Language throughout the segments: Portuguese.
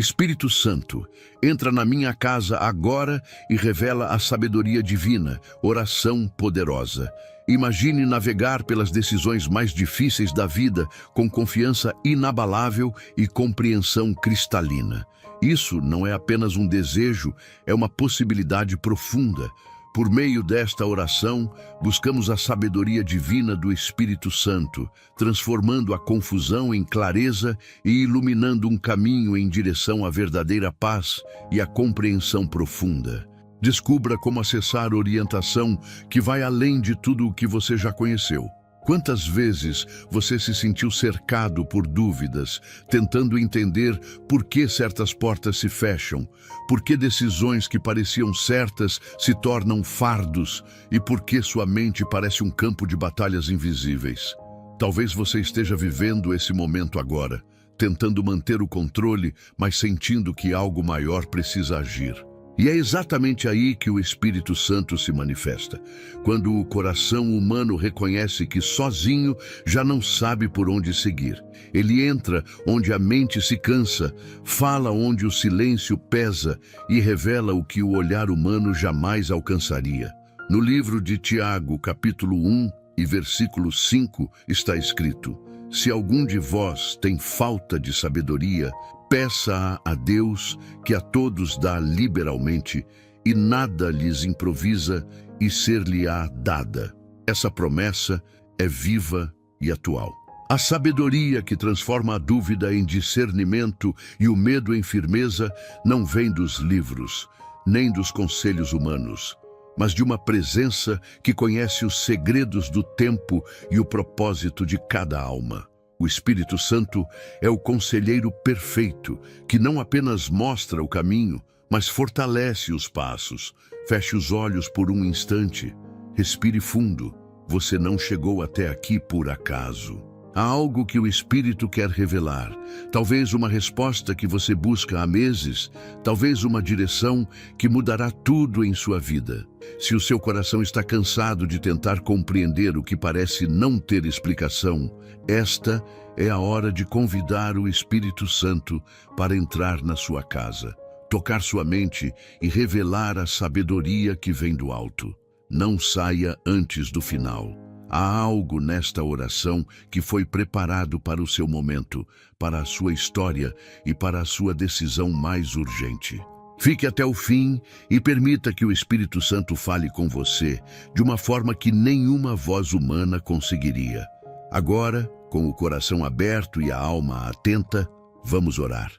Espírito Santo, entra na minha casa agora e revela a sabedoria divina, oração poderosa. Imagine navegar pelas decisões mais difíceis da vida com confiança inabalável e compreensão cristalina. Isso não é apenas um desejo, é uma possibilidade profunda. Por meio desta oração, buscamos a sabedoria divina do Espírito Santo, transformando a confusão em clareza e iluminando um caminho em direção à verdadeira paz e à compreensão profunda. Descubra como acessar orientação que vai além de tudo o que você já conheceu. Quantas vezes você se sentiu cercado por dúvidas, tentando entender por que certas portas se fecham, por que decisões que pareciam certas se tornam fardos e por que sua mente parece um campo de batalhas invisíveis? Talvez você esteja vivendo esse momento agora, tentando manter o controle, mas sentindo que algo maior precisa agir. E é exatamente aí que o Espírito Santo se manifesta, quando o coração humano reconhece que sozinho já não sabe por onde seguir. Ele entra onde a mente se cansa, fala onde o silêncio pesa e revela o que o olhar humano jamais alcançaria. No livro de Tiago, capítulo 1 e versículo 5, está escrito: se algum de vós tem falta de sabedoria, peça a Deus, que a todos dá liberalmente, e nada lhes improvisa, e ser-lhe-á dada. Essa promessa é viva e atual. A sabedoria que transforma a dúvida em discernimento e o medo em firmeza não vem dos livros, nem dos conselhos humanos, mas de uma presença que conhece os segredos do tempo e o propósito de cada alma. O Espírito Santo é o conselheiro perfeito, que não apenas mostra o caminho, mas fortalece os passos. Feche os olhos por um instante. Respire fundo. Você não chegou até aqui por acaso. Há algo que o Espírito quer revelar. Talvez uma resposta que você busca há meses. Talvez uma direção que mudará tudo em sua vida. Se o seu coração está cansado de tentar compreender o que parece não ter explicação, esta é a hora de convidar o Espírito Santo para entrar na sua casa, tocar sua mente e revelar a sabedoria que vem do alto. Não saia antes do final. Há algo nesta oração que foi preparado para o seu momento, para a sua história e para a sua decisão mais urgente. Fique até o fim e permita que o Espírito Santo fale com você de uma forma que nenhuma voz humana conseguiria. Agora, com o coração aberto e a alma atenta, vamos orar.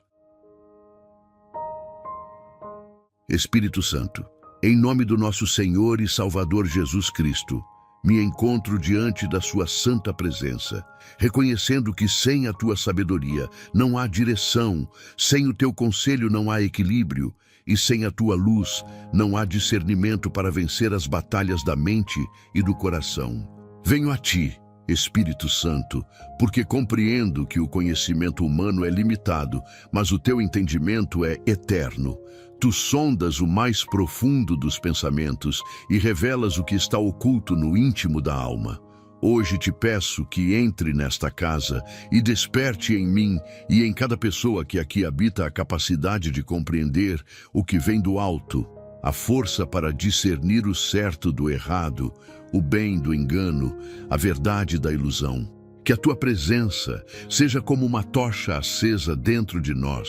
Espírito Santo, em nome do nosso Senhor e Salvador Jesus Cristo, me encontro diante da sua santa presença, reconhecendo que sem a tua sabedoria não há direção, sem o teu conselho não há equilíbrio, e sem a tua luz não há discernimento para vencer as batalhas da mente e do coração. Venho a ti, Espírito Santo, porque compreendo que o conhecimento humano é limitado, mas o teu entendimento é eterno. Tu sondas o mais profundo dos pensamentos e revelas o que está oculto no íntimo da alma. Hoje te peço que entre nesta casa e desperte em mim e em cada pessoa que aqui habita a capacidade de compreender o que vem do alto, a força para discernir o certo do errado, o bem do engano, a verdade da ilusão. Que a tua presença seja como uma tocha acesa dentro de nós,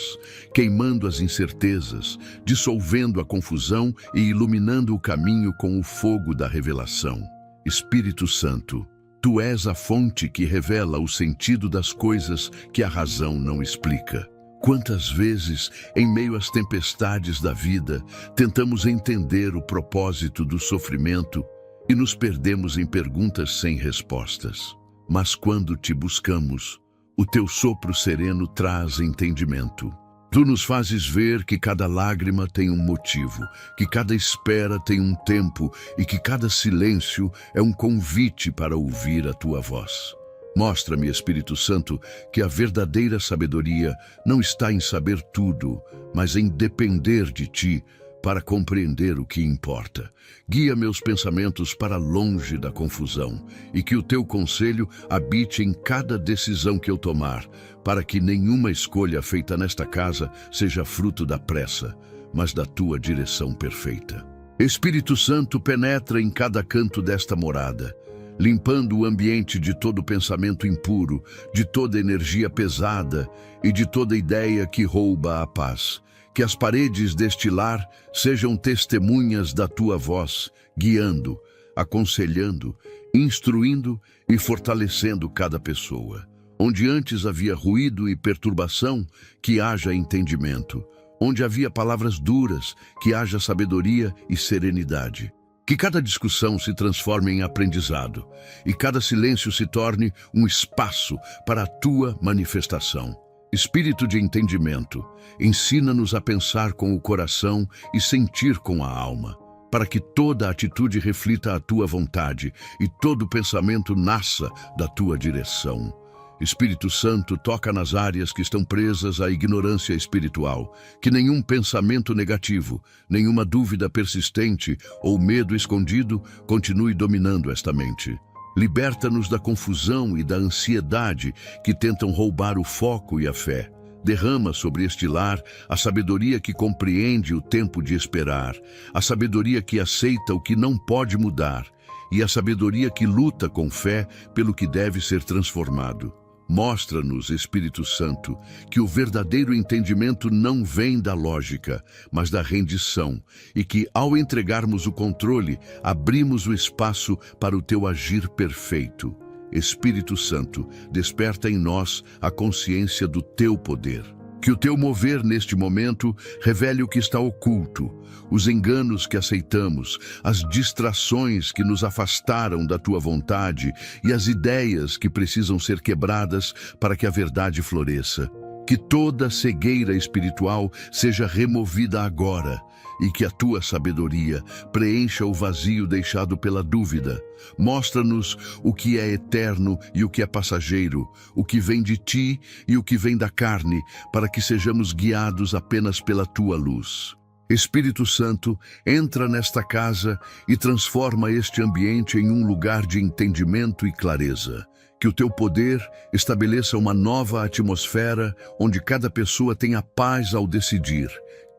queimando as incertezas, dissolvendo a confusão e iluminando o caminho com o fogo da revelação. Espírito Santo, tu és a fonte que revela o sentido das coisas que a razão não explica. Quantas vezes, em meio às tempestades da vida, tentamos entender o propósito do sofrimento e nos perdemos em perguntas sem respostas. Mas quando te buscamos, o teu sopro sereno traz entendimento. Tu nos fazes ver que cada lágrima tem um motivo, que cada espera tem um tempo e que cada silêncio é um convite para ouvir a tua voz. Mostra-me, Espírito Santo, que a verdadeira sabedoria não está em saber tudo, mas em depender de ti, para compreender o que importa. Guia meus pensamentos para longe da confusão e que o teu conselho habite em cada decisão que eu tomar, para que nenhuma escolha feita nesta casa seja fruto da pressa, mas da tua direção perfeita. Espírito Santo, penetra em cada canto desta morada, limpando o ambiente de todo pensamento impuro, de toda energia pesada e de toda ideia que rouba a paz. Que as paredes deste lar sejam testemunhas da tua voz, guiando, aconselhando, instruindo e fortalecendo cada pessoa. Onde antes havia ruído e perturbação, que haja entendimento. Onde havia palavras duras, que haja sabedoria e serenidade. Que cada discussão se transforme em aprendizado e cada silêncio se torne um espaço para a tua manifestação. Espírito de entendimento, ensina-nos a pensar com o coração e sentir com a alma, para que toda atitude reflita a tua vontade e todo pensamento nasça da tua direção. Espírito Santo, toca nas áreas que estão presas à ignorância espiritual, que nenhum pensamento negativo, nenhuma dúvida persistente ou medo escondido continue dominando esta mente. Liberta-nos da confusão e da ansiedade que tentam roubar o foco e a fé. Derrama sobre este lar a sabedoria que compreende o tempo de esperar, a sabedoria que aceita o que não pode mudar e a sabedoria que luta com fé pelo que deve ser transformado. Mostra-nos, Espírito Santo, que o verdadeiro entendimento não vem da lógica, mas da rendição, e que, ao entregarmos o controle, abrimos o espaço para o teu agir perfeito. Espírito Santo, desperta em nós a consciência do teu poder. Que o teu mover neste momento revele o que está oculto, os enganos que aceitamos, as distrações que nos afastaram da tua vontade e as ideias que precisam ser quebradas para que a verdade floresça. Que toda cegueira espiritual seja removida agora e que a tua sabedoria preencha o vazio deixado pela dúvida. Mostra-nos o que é eterno e o que é passageiro, o que vem de ti e o que vem da carne, para que sejamos guiados apenas pela tua luz. Espírito Santo, entra nesta casa e transforma este ambiente em um lugar de entendimento e clareza. Que o teu poder estabeleça uma nova atmosfera onde cada pessoa tenha paz ao decidir,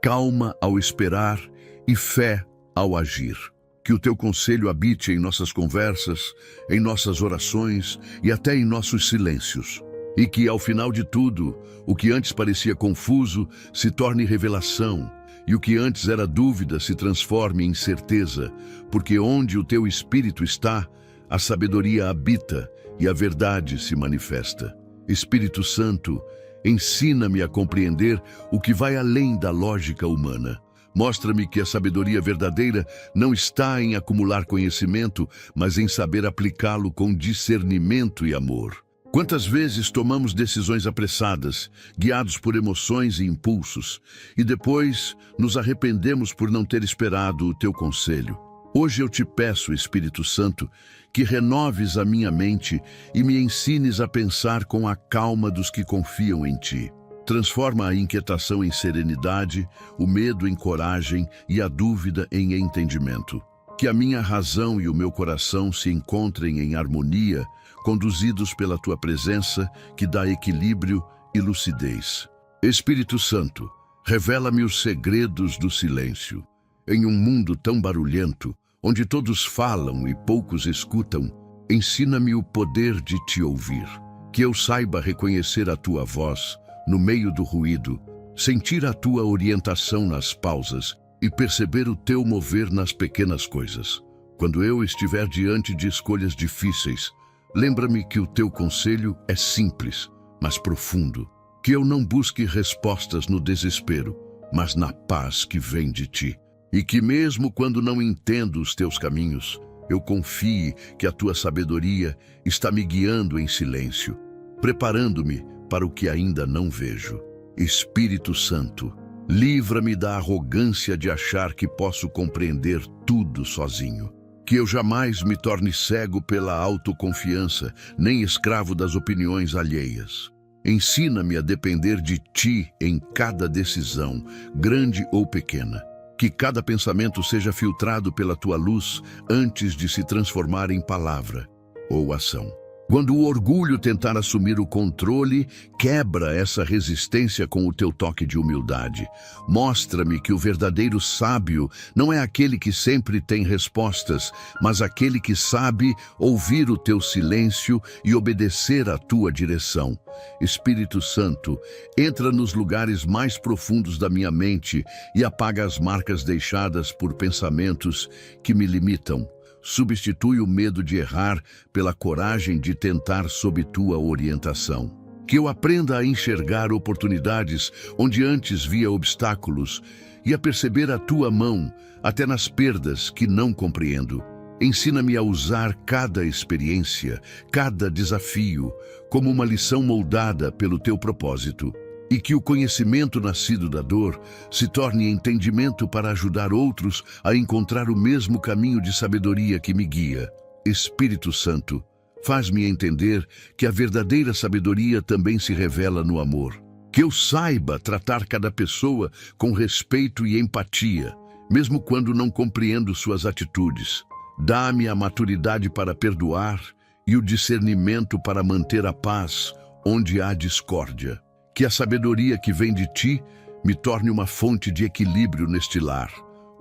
calma ao esperar e fé ao agir. Que o teu conselho habite em nossas conversas, em nossas orações e até em nossos silêncios. E que, ao final de tudo, o que antes parecia confuso se torne revelação, e o que antes era dúvida se transforme em certeza, porque onde o teu Espírito está, a sabedoria habita e a verdade se manifesta. Espírito Santo, ensina-me a compreender o que vai além da lógica humana. Mostra-me que a sabedoria verdadeira não está em acumular conhecimento, mas em saber aplicá-lo com discernimento e amor. Quantas vezes tomamos decisões apressadas, guiados por emoções e impulsos, e depois nos arrependemos por não ter esperado o teu conselho. Hoje eu te peço, Espírito Santo, que renoves a minha mente e me ensines a pensar com a calma dos que confiam em ti. Transforma a inquietação em serenidade, o medo em coragem e a dúvida em entendimento. Que a minha razão e o meu coração se encontrem em harmonia, conduzidos pela tua presença, que dá equilíbrio e lucidez. Espírito Santo, revela-me os segredos do silêncio. Em um mundo tão barulhento, onde todos falam e poucos escutam, ensina-me o poder de te ouvir. Que eu saiba reconhecer a tua voz no meio do ruído, sentir a tua orientação nas pausas e perceber o teu mover nas pequenas coisas. Quando eu estiver diante de escolhas difíceis, lembra-me que o teu conselho é simples, mas profundo. Que eu não busque respostas no desespero, mas na paz que vem de ti. E que mesmo quando não entendo os teus caminhos, eu confie que a tua sabedoria está me guiando em silêncio, preparando-me para o que ainda não vejo. Espírito Santo, livra-me da arrogância de achar que posso compreender tudo sozinho. Que eu jamais me torne cego pela autoconfiança, nem escravo das opiniões alheias. Ensina-me a depender de ti em cada decisão, grande ou pequena. Que cada pensamento seja filtrado pela tua luz antes de se transformar em palavra ou ação. Quando o orgulho tentar assumir o controle, quebra essa resistência com o teu toque de humildade. Mostra-me que o verdadeiro sábio não é aquele que sempre tem respostas, mas aquele que sabe ouvir o teu silêncio e obedecer à tua direção. Espírito Santo, entra nos lugares mais profundos da minha mente e apaga as marcas deixadas por pensamentos que me limitam. Substitui o medo de errar pela coragem de tentar sob tua orientação. Que eu aprenda a enxergar oportunidades onde antes via obstáculos e a perceber a tua mão até nas perdas que não compreendo. Ensina-me a usar cada experiência, cada desafio, como uma lição moldada pelo teu propósito. E que o conhecimento nascido da dor se torne entendimento para ajudar outros a encontrar o mesmo caminho de sabedoria que me guia. Espírito Santo, faz-me entender que a verdadeira sabedoria também se revela no amor. Que eu saiba tratar cada pessoa com respeito e empatia, mesmo quando não compreendo suas atitudes. Dá-me a maturidade para perdoar e o discernimento para manter a paz onde há discórdia. Que a sabedoria que vem de ti me torne uma fonte de equilíbrio neste lar,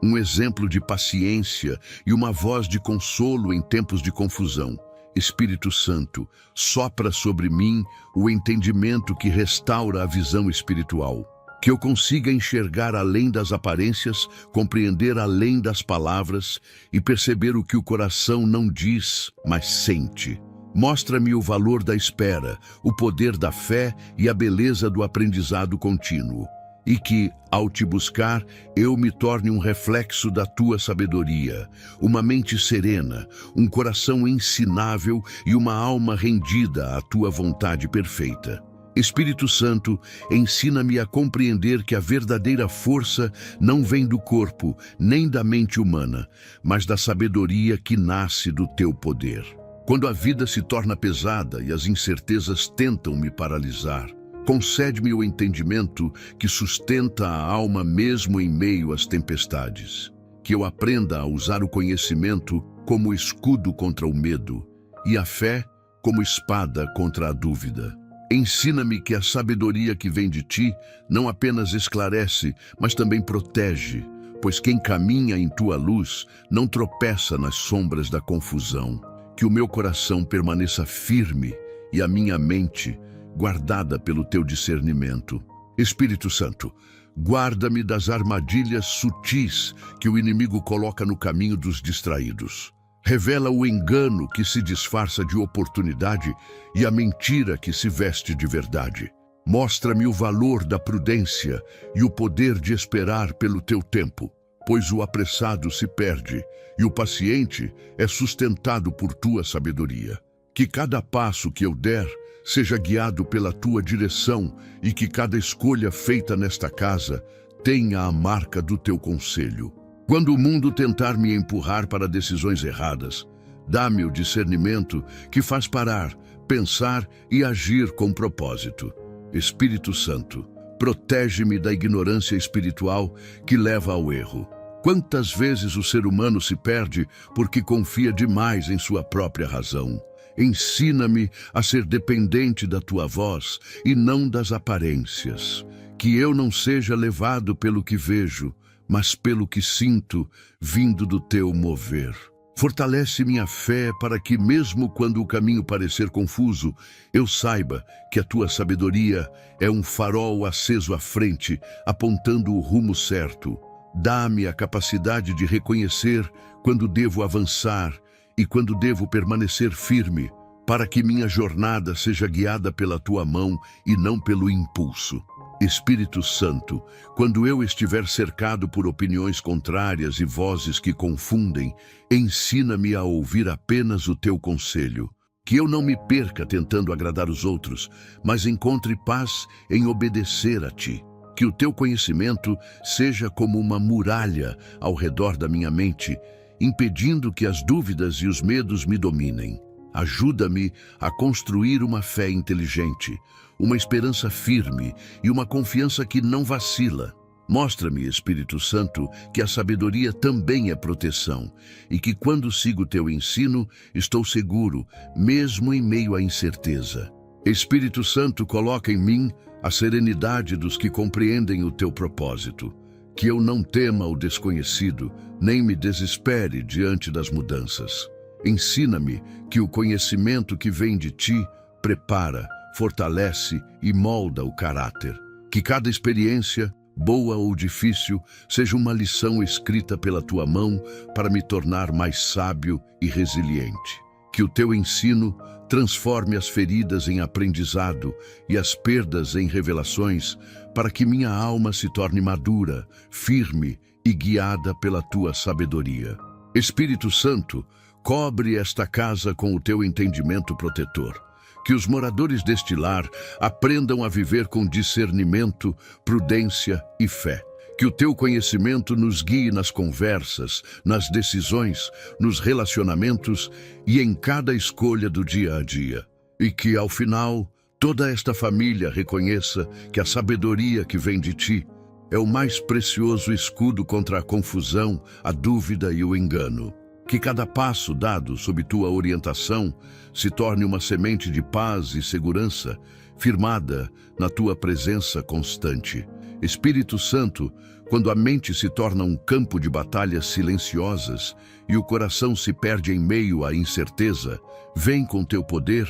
um exemplo de paciência e uma voz de consolo em tempos de confusão. Espírito Santo, sopra sobre mim o entendimento que restaura a visão espiritual. Que eu consiga enxergar além das aparências, compreender além das palavras e perceber o que o coração não diz, mas sente. Mostra-me o valor da espera, o poder da fé e a beleza do aprendizado contínuo. E que, ao te buscar, eu me torne um reflexo da tua sabedoria, uma mente serena, um coração ensinável e uma alma rendida à tua vontade perfeita. Espírito Santo, ensina-me a compreender que a verdadeira força não vem do corpo, nem da mente humana, mas da sabedoria que nasce do teu poder. Quando a vida se torna pesada e as incertezas tentam me paralisar, concede-me o entendimento que sustenta a alma mesmo em meio às tempestades. Que eu aprenda a usar o conhecimento como escudo contra o medo e a fé como espada contra a dúvida. Ensina-me que a sabedoria que vem de ti não apenas esclarece, mas também protege, pois quem caminha em tua luz não tropeça nas sombras da confusão. Que o meu coração permaneça firme e a minha mente guardada pelo teu discernimento. Espírito Santo, guarda-me das armadilhas sutis que o inimigo coloca no caminho dos distraídos. Revela o engano que se disfarça de oportunidade e a mentira que se veste de verdade. Mostra-me o valor da prudência e o poder de esperar pelo teu tempo, pois o apressado se perde e o paciente é sustentado por tua sabedoria. Que cada passo que eu der seja guiado pela tua direção e que cada escolha feita nesta casa tenha a marca do teu conselho. Quando o mundo tentar me empurrar para decisões erradas, dá-me o discernimento que faz parar, pensar e agir com propósito. Espírito Santo, protege-me da ignorância espiritual que leva ao erro. Quantas vezes o ser humano se perde porque confia demais em sua própria razão? Ensina-me a ser dependente da tua voz e não das aparências. Que eu não seja levado pelo que vejo, mas pelo que sinto vindo do teu mover. Fortalece minha fé para que, mesmo quando o caminho parecer confuso, eu saiba que a tua sabedoria é um farol aceso à frente, apontando o rumo certo. Dá-me a capacidade de reconhecer quando devo avançar e quando devo permanecer firme, para que minha jornada seja guiada pela tua mão e não pelo impulso. Espírito Santo, quando eu estiver cercado por opiniões contrárias e vozes que confundem, ensina-me a ouvir apenas o teu conselho. Que eu não me perca tentando agradar os outros, mas encontre paz em obedecer a ti. Que o teu conhecimento seja como uma muralha ao redor da minha mente, impedindo que as dúvidas e os medos me dominem. Ajuda-me a construir uma fé inteligente, uma esperança firme e uma confiança que não vacila. Mostra-me, Espírito Santo, que a sabedoria também é proteção e que quando sigo teu ensino, estou seguro, mesmo em meio à incerteza. Espírito Santo, coloca em mim a serenidade dos que compreendem o teu propósito. Que eu não tema o desconhecido, nem me desespere diante das mudanças. Ensina-me que o conhecimento que vem de ti prepara, fortalece e molda o caráter. Que cada experiência, boa ou difícil, seja uma lição escrita pela tua mão para me tornar mais sábio e resiliente. Que o teu ensino transforme as feridas em aprendizado e as perdas em revelações, para que minha alma se torne madura, firme e guiada pela tua sabedoria. Espírito Santo, cobre esta casa com o teu entendimento protetor. Que os moradores deste lar aprendam a viver com discernimento, prudência e fé. Que o teu conhecimento nos guie nas conversas, nas decisões, nos relacionamentos e em cada escolha do dia a dia. E que, ao final, toda esta família reconheça que a sabedoria que vem de ti é o mais precioso escudo contra a confusão, a dúvida e o engano. Que cada passo dado sob tua orientação se torne uma semente de paz e segurança, firmada na tua presença constante. Espírito Santo, quando a mente se torna um campo de batalhas silenciosas e o coração se perde em meio à incerteza, vem com teu poder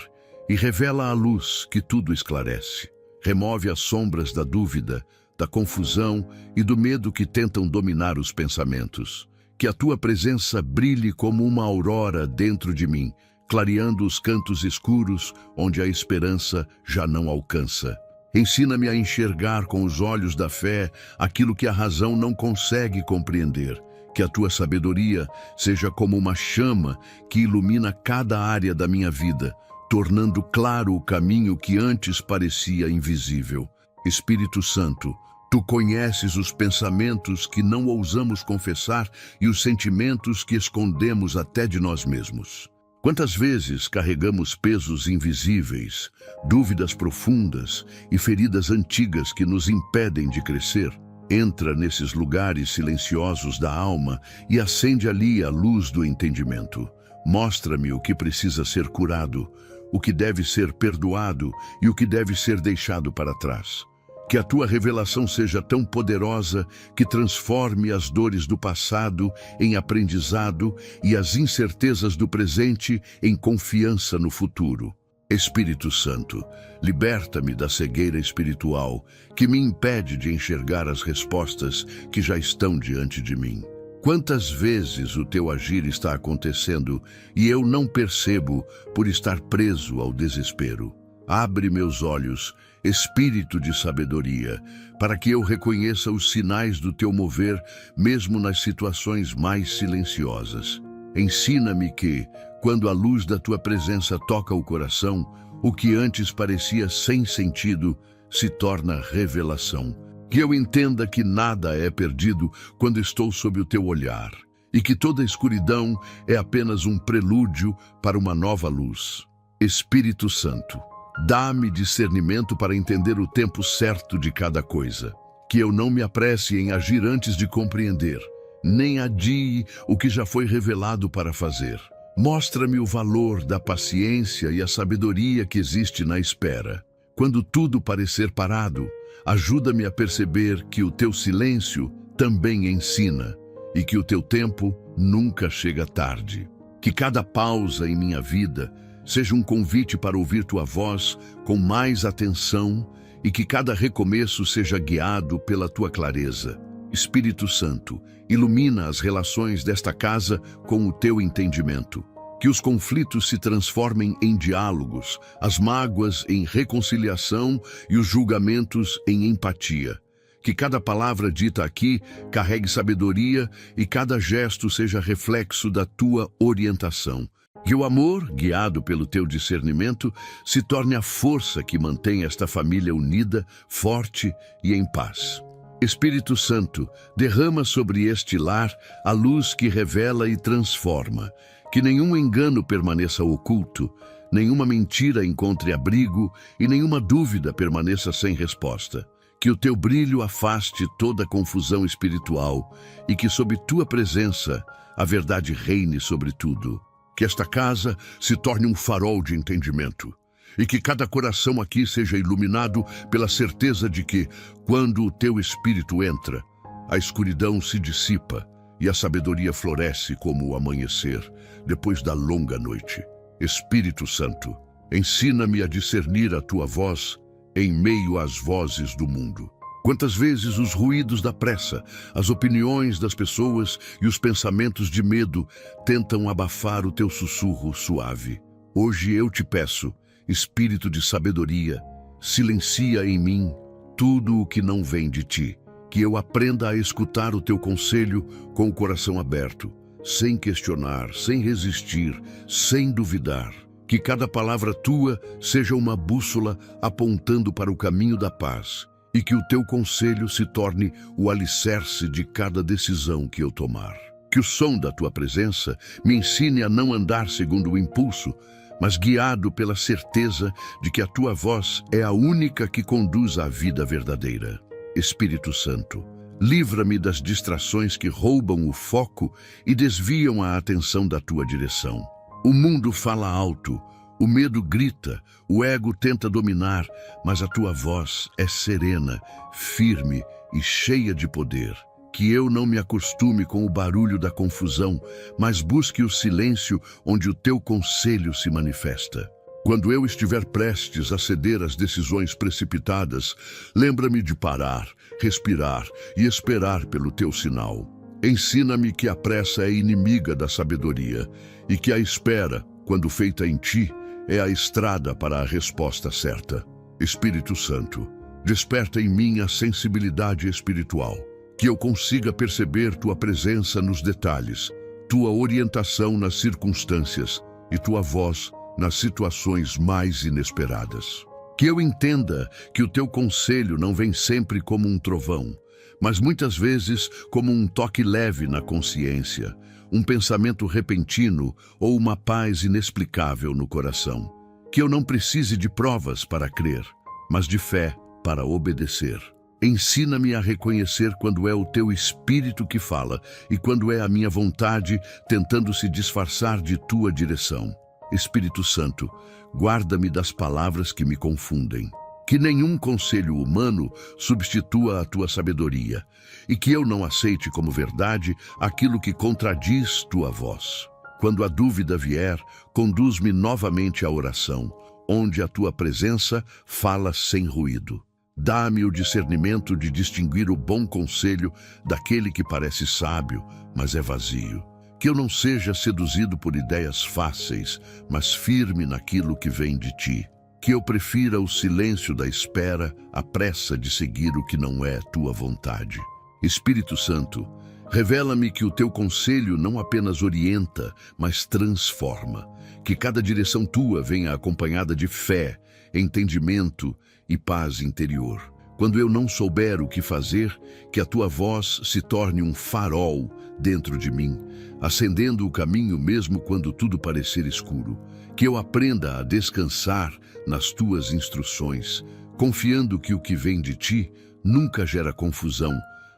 e revela a luz que tudo esclarece. Remove as sombras da dúvida, da confusão e do medo que tentam dominar os pensamentos. Que a tua presença brilhe como uma aurora dentro de mim, clareando os cantos escuros onde a esperança já não alcança. Ensina-me a enxergar com os olhos da fé aquilo que a razão não consegue compreender. Que a tua sabedoria seja como uma chama que ilumina cada área da minha vida, tornando claro o caminho que antes parecia invisível. Espírito Santo, tu conheces os pensamentos que não ousamos confessar e os sentimentos que escondemos até de nós mesmos. Quantas vezes carregamos pesos invisíveis, dúvidas profundas e feridas antigas que nos impedem de crescer? Entra nesses lugares silenciosos da alma e acende ali a luz do entendimento. Mostra-me o que precisa ser curado, o que deve ser perdoado e o que deve ser deixado para trás. Que a tua revelação seja tão poderosa que transforme as dores do passado em aprendizado e as incertezas do presente em confiança no futuro. Espírito Santo, liberta-me da cegueira espiritual que me impede de enxergar as respostas que já estão diante de mim. Quantas vezes o teu agir está acontecendo e eu não percebo por estar preso ao desespero? Abre meus olhos, Espírito de sabedoria, para que eu reconheça os sinais do teu mover, mesmo nas situações mais silenciosas. Ensina-me que, quando a luz da tua presença toca o coração, o que antes parecia sem sentido se torna revelação. Que eu entenda que nada é perdido quando estou sob o teu olhar, e que toda escuridão é apenas um prelúdio para uma nova luz. Espírito Santo, dá-me discernimento para entender o tempo certo de cada coisa. Que eu não me apresse em agir antes de compreender, nem adie o que já foi revelado para fazer. Mostra-me o valor da paciência e a sabedoria que existe na espera. Quando tudo parecer parado, ajuda-me a perceber que o teu silêncio também ensina e que o teu tempo nunca chega tarde. Que cada pausa em minha vida seja um convite para ouvir tua voz com mais atenção e que cada recomeço seja guiado pela tua clareza. Espírito Santo, ilumina as relações desta casa com o teu entendimento. Que os conflitos se transformem em diálogos, as mágoas em reconciliação e os julgamentos em empatia. Que cada palavra dita aqui carregue sabedoria e cada gesto seja reflexo da tua orientação. Que o amor, guiado pelo teu discernimento, se torne a força que mantém esta família unida, forte e em paz. Espírito Santo, derrama sobre este lar a luz que revela e transforma. Que nenhum engano permaneça oculto, nenhuma mentira encontre abrigo e nenhuma dúvida permaneça sem resposta. Que Que o teu brilho afaste toda confusão espiritual e que sob tua presença a verdade reine sobre tudo. Que esta casa se torne um farol de entendimento e que cada coração aqui seja iluminado pela certeza de que, quando o teu espírito entra, a escuridão se dissipa e a sabedoria floresce como o amanhecer depois da longa noite. Espírito Santo, ensina-me a discernir a tua voz em meio às vozes do mundo. Quantas vezes os ruídos da pressa, as opiniões das pessoas e os pensamentos de medo tentam abafar o teu sussurro suave. Hoje eu te peço, Espírito de sabedoria, silencia em mim tudo o que não vem de ti, que eu aprenda a escutar o teu conselho com o coração aberto, sem questionar, sem resistir, sem duvidar. Que cada palavra tua seja uma bússola apontando para o caminho da paz e que o teu conselho se torne o alicerce de cada decisão que eu tomar. Que o som da tua presença me ensine a não andar segundo o impulso, mas guiado pela certeza de que a tua voz é a única que conduz à vida verdadeira. Espírito Santo, livra-me das distrações que roubam o foco e desviam a atenção da tua direção. O mundo fala alto, o medo grita, o ego tenta dominar, mas a tua voz é serena, firme e cheia de poder. Que eu não me acostume com o barulho da confusão, mas busque o silêncio onde o teu conselho se manifesta. Quando eu estiver prestes a ceder às decisões precipitadas, lembra-me de parar, respirar e esperar pelo teu sinal. Ensina-me que a pressa é inimiga da sabedoria e que a espera, quando feita em ti, é a estrada para a resposta certa. Espírito Santo, desperta em mim a sensibilidade espiritual, que eu consiga perceber tua presença nos detalhes, tua orientação nas circunstâncias e tua voz nas situações mais inesperadas. Que eu entenda que o teu conselho não vem sempre como um trovão, mas muitas vezes como um toque leve na consciência, um pensamento repentino ou uma paz inexplicável no coração. Que eu não precise de provas para crer, mas de fé para obedecer. Ensina-me a reconhecer quando é o teu espírito que fala e quando é a minha vontade tentando se disfarçar de tua direção. Espírito Santo, guarda-me das palavras que me confundem. Que nenhum conselho humano substitua a tua sabedoria e que eu não aceite como verdade aquilo que contradiz tua voz. Quando a dúvida vier, conduz-me novamente à oração, onde a tua presença fala sem ruído. Dá-me o discernimento de distinguir o bom conselho daquele que parece sábio, mas é vazio. Que eu não seja seduzido por ideias fáceis, mas firme naquilo que vem de ti. Que eu prefira o silêncio da espera à pressa de seguir o que não é tua vontade. Espírito Santo, revela-me que o teu conselho não apenas orienta, mas transforma. Que cada direção tua venha acompanhada de fé, entendimento e paz interior. Quando eu não souber o que fazer, que a tua voz se torne um farol dentro de mim, acendendo o caminho mesmo quando tudo parecer escuro. Que eu aprenda a descansar nas tuas instruções, confiando que o que vem de ti nunca gera confusão,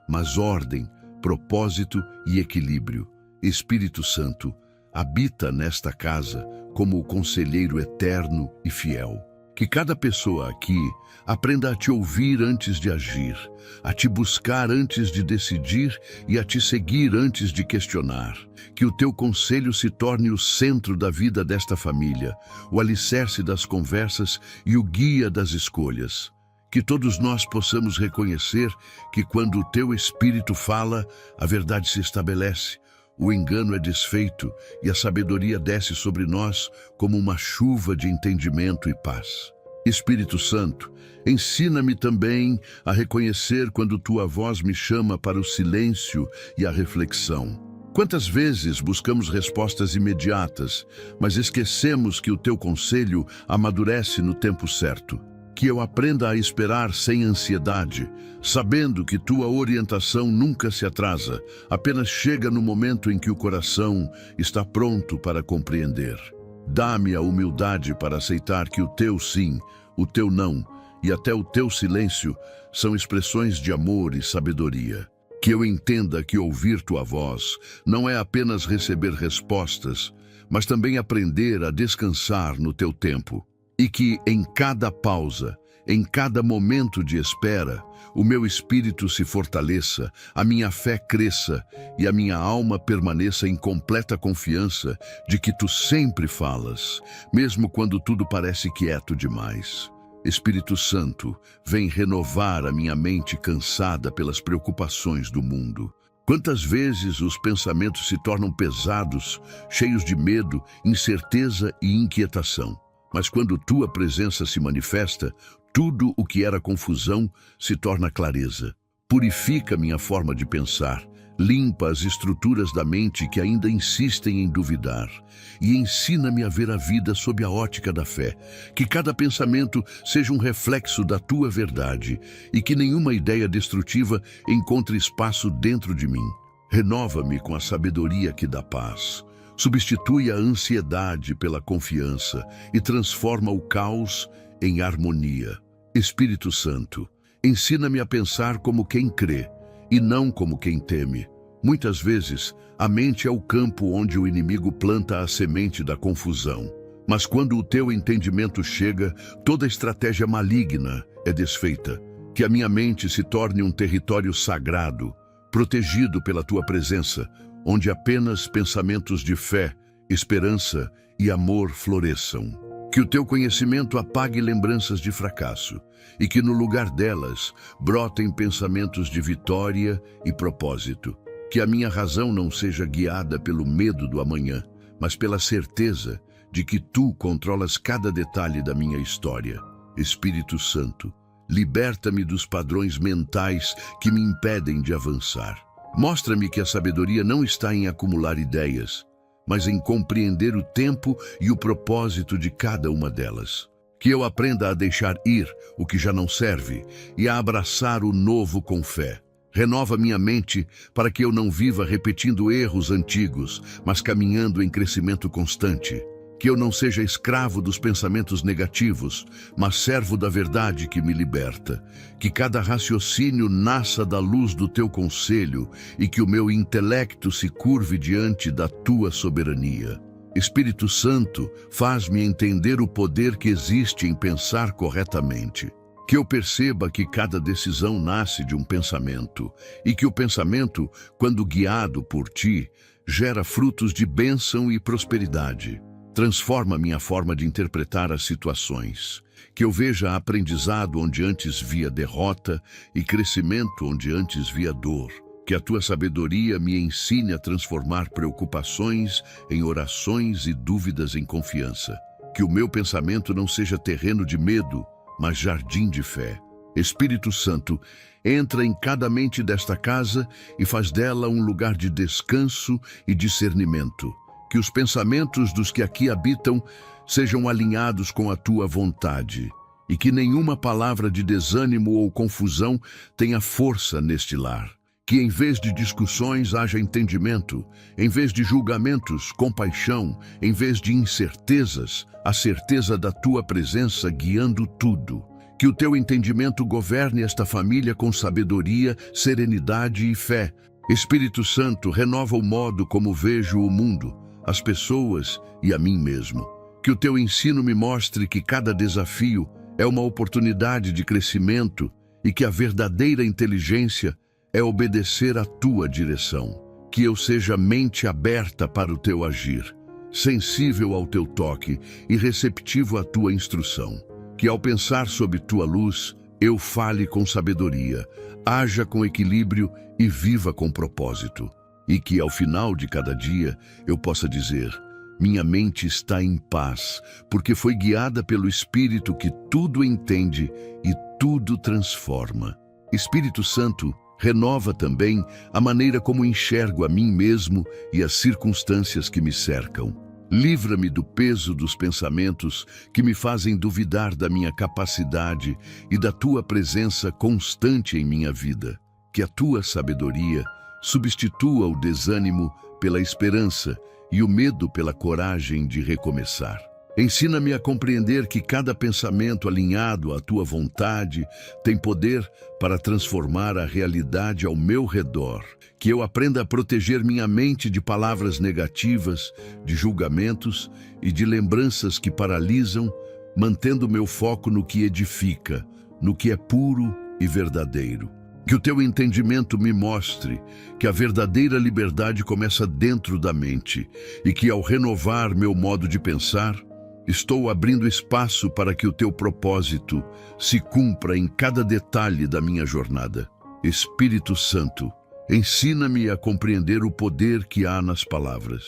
mas ordem, propósito e equilíbrio. Espírito Santo, habita nesta casa como o conselheiro eterno e fiel. Que cada pessoa aqui aprenda a te ouvir antes de agir, a te buscar antes de decidir e a te seguir antes de questionar. Que o teu conselho se torne o centro da vida desta família, o alicerce das conversas e o guia das escolhas. Que todos nós possamos reconhecer que quando o teu Espírito fala, a verdade se estabelece, o engano é desfeito e a sabedoria desce sobre nós como uma chuva de entendimento e paz. Espírito Santo, ensina-me também a reconhecer quando tua voz me chama para o silêncio e a reflexão. Quantas vezes buscamos respostas imediatas, mas esquecemos que o teu conselho amadurece no tempo certo. Que eu aprenda a esperar sem ansiedade, sabendo que tua orientação nunca se atrasa, apenas chega no momento em que o coração está pronto para compreender. Dá-me a humildade para aceitar que o teu sim, o teu não e até o teu silêncio são expressões de amor e sabedoria. Que eu entenda que ouvir tua voz não é apenas receber respostas, mas também aprender a descansar no teu tempo. E que em cada pausa, em cada momento de espera, o meu espírito se fortaleça, a minha fé cresça e a minha alma permaneça em completa confiança de que tu sempre falas, mesmo quando tudo parece quieto demais. Espírito Santo, vem renovar a minha mente cansada pelas preocupações do mundo. Quantas vezes os pensamentos se tornam pesados, cheios de medo, incerteza e inquietação. Mas quando tua presença se manifesta, tudo o que era confusão se torna clareza. Purifica minha forma de pensar, limpa as estruturas da mente que ainda insistem em duvidar e ensina-me a ver a vida sob a ótica da fé. Que cada pensamento seja um reflexo da tua verdade e que nenhuma ideia destrutiva encontre espaço dentro de mim. Renova-me com a sabedoria que dá paz. Substitui a ansiedade pela confiança e transforma o caos em harmonia. Espírito Santo, ensina-me a pensar como quem crê e não como quem teme. Muitas vezes, a mente é o campo onde o inimigo planta a semente da confusão. Mas quando o teu entendimento chega, toda estratégia maligna é desfeita. Que a minha mente se torne um território sagrado, protegido pela tua presença, onde apenas pensamentos de fé, esperança e amor floresçam. Que o teu conhecimento apague lembranças de fracasso e que no lugar delas brotem pensamentos de vitória e propósito. Que a minha razão não seja guiada pelo medo do amanhã, mas pela certeza de que tu controlas cada detalhe da minha história. Espírito Santo, liberta-me dos padrões mentais que me impedem de avançar. Mostra-me que a sabedoria não está em acumular ideias, mas em compreender o tempo e o propósito de cada uma delas. Que eu aprenda a deixar ir o que já não serve e a abraçar o novo com fé. Renova minha mente para que eu não viva repetindo erros antigos, mas caminhando em crescimento constante. Que eu não seja escravo dos pensamentos negativos, mas servo da verdade que me liberta. Que cada raciocínio nasça da luz do teu conselho e que o meu intelecto se curve diante da tua soberania. Espírito Santo, faz-me entender o poder que existe em pensar corretamente. Que eu perceba que cada decisão nasce de um pensamento e que o pensamento, quando guiado por ti, gera frutos de bênção e prosperidade. Transforma minha forma de interpretar as situações. Que eu veja aprendizado onde antes via derrota e crescimento onde antes via dor. Que a tua sabedoria me ensine a transformar preocupações em orações e dúvidas em confiança. Que o meu pensamento não seja terreno de medo, mas jardim de fé. Espírito Santo, entra em cada mente desta casa e faz dela um lugar de descanso e discernimento. Que os pensamentos dos que aqui habitam sejam alinhados com a tua vontade e que nenhuma palavra de desânimo ou confusão tenha força neste lar. Que em vez de discussões haja entendimento, em vez de julgamentos, compaixão, em vez de incertezas, a certeza da tua presença guiando tudo. Que o teu entendimento governe esta família com sabedoria, serenidade e fé. Espírito Santo, renova o modo como vejo o mundo, as pessoas e a mim mesmo. Que o teu ensino me mostre que cada desafio é uma oportunidade de crescimento e que a verdadeira inteligência é obedecer à tua direção. Que eu seja mente aberta para o teu agir, sensível ao teu toque e receptivo à tua instrução. Que ao pensar sob tua luz, eu fale com sabedoria, haja com equilíbrio e viva com propósito. E que ao final de cada dia eu possa dizer: minha mente está em paz, porque foi guiada pelo Espírito que tudo entende e tudo transforma. Espírito Santo, renova também a maneira como enxergo a mim mesmo e as circunstâncias que me cercam. Livra-me do peso dos pensamentos que me fazem duvidar da minha capacidade e da tua presença constante em minha vida. Que a tua sabedoria substitua o desânimo pela esperança e o medo pela coragem de recomeçar. Ensina-me a compreender que cada pensamento alinhado à tua vontade tem poder para transformar a realidade ao meu redor. Que eu aprenda a proteger minha mente de palavras negativas, de julgamentos e de lembranças que paralisam, mantendo meu foco no que edifica, no que é puro e verdadeiro. Que o teu entendimento me mostre que a verdadeira liberdade começa dentro da mente e que, ao renovar meu modo de pensar, estou abrindo espaço para que o teu propósito se cumpra em cada detalhe da minha jornada. Espírito Santo, ensina-me a compreender o poder que há nas palavras.